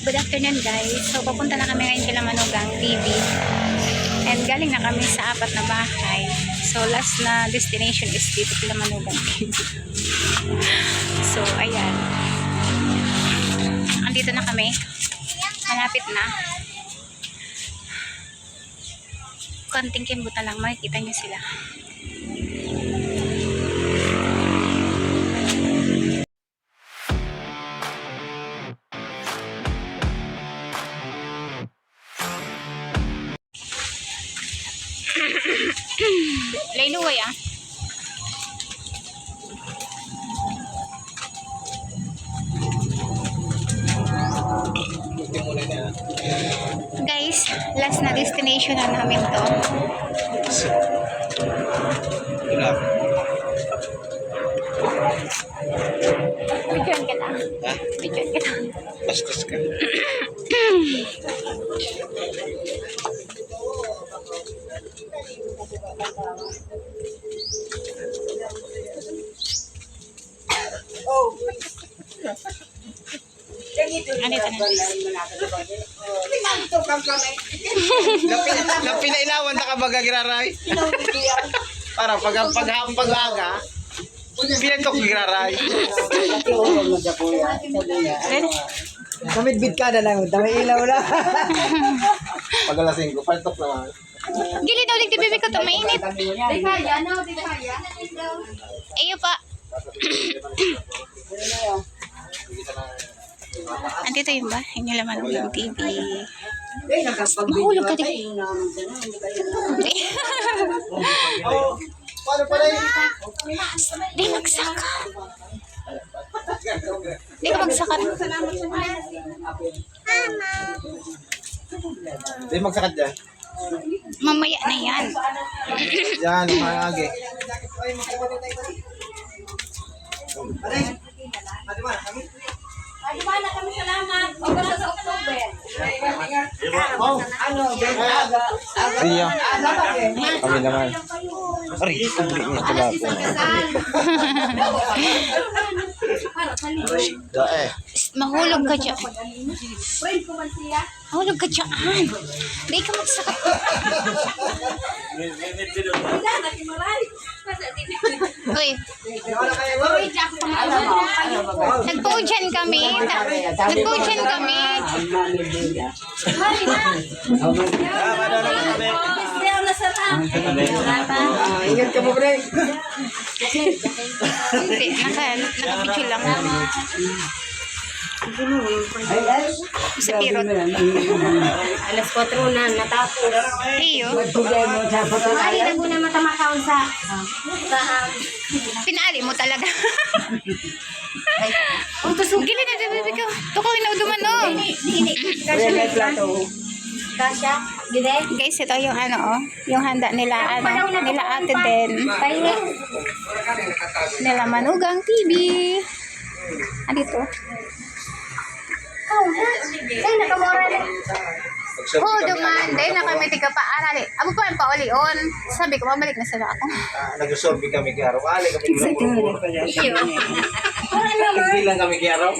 Good afternoon guys. So papunta na kami ngayon kila Manugang TV. And galing na kami sa 4 na bahay. So last na destination is dito kila Manugang TV. So ayan. Andito na kami. Malapit na. Konting kimbutan lang, makikita nyo sila. Lainuway ah. Guys, last na destination na namin to. Bidyon kita. Bidyon kita. Bastos ka. Andito na. Napinailawan na ka baga giraray. Para pag-aga, pinatok giraray. Kamit bid ka na lang, dami ilaw na. Pag-alasing ko, pinatok naman. Gili daw ligti bibig ko to mainit. Di kaya, no? Di kaya. Ayo pa. Andito yun ba? Yung laman ng TV. Mahulog ka din. Paano pala yun? Di magsaka. Di ka magsakat. Hindi magsakat dyan. Mamaya na yan. Yan, mga agi. Ay, wala kami salamat. Oras sa October. Siya. Kami naman. Ari, kubli niya pala ako. Dae. Mahulog ka dyan. Friend ko man siya. Mahulog ka dyan. Di ka magsakat. Wala, nakimaray. Uy, Uy, Jack, nagpo-dyan kami. Nagpo-dyan kami. Mari na. Siya na sa ta. Ingat ka mo, pre. Hindi, nakapicture lang. Sa pirot. Alas 4 na, natapos. Iyo. Tugay mo sa Mari patay. na muna matamakaon sa Pinali mo talaga. Gili na dyan, baby ko. Tukoy na uduman, no? Kasya may plato. Kasya, gide. Guys, ito yung ano, oh. Yung handa nila, ano, nila ate din. Nila Manugang TV. Andito. Oh, ay, nakamura na. Oh, duman. Dahil na kami tiga pa-arali. Abo pa yung paulion. Sabi ko, mabalik na sila ako. Nag-sorbi kami kaya araw. Ali kami kaya Iyo. Hindi lang kami kaya araw.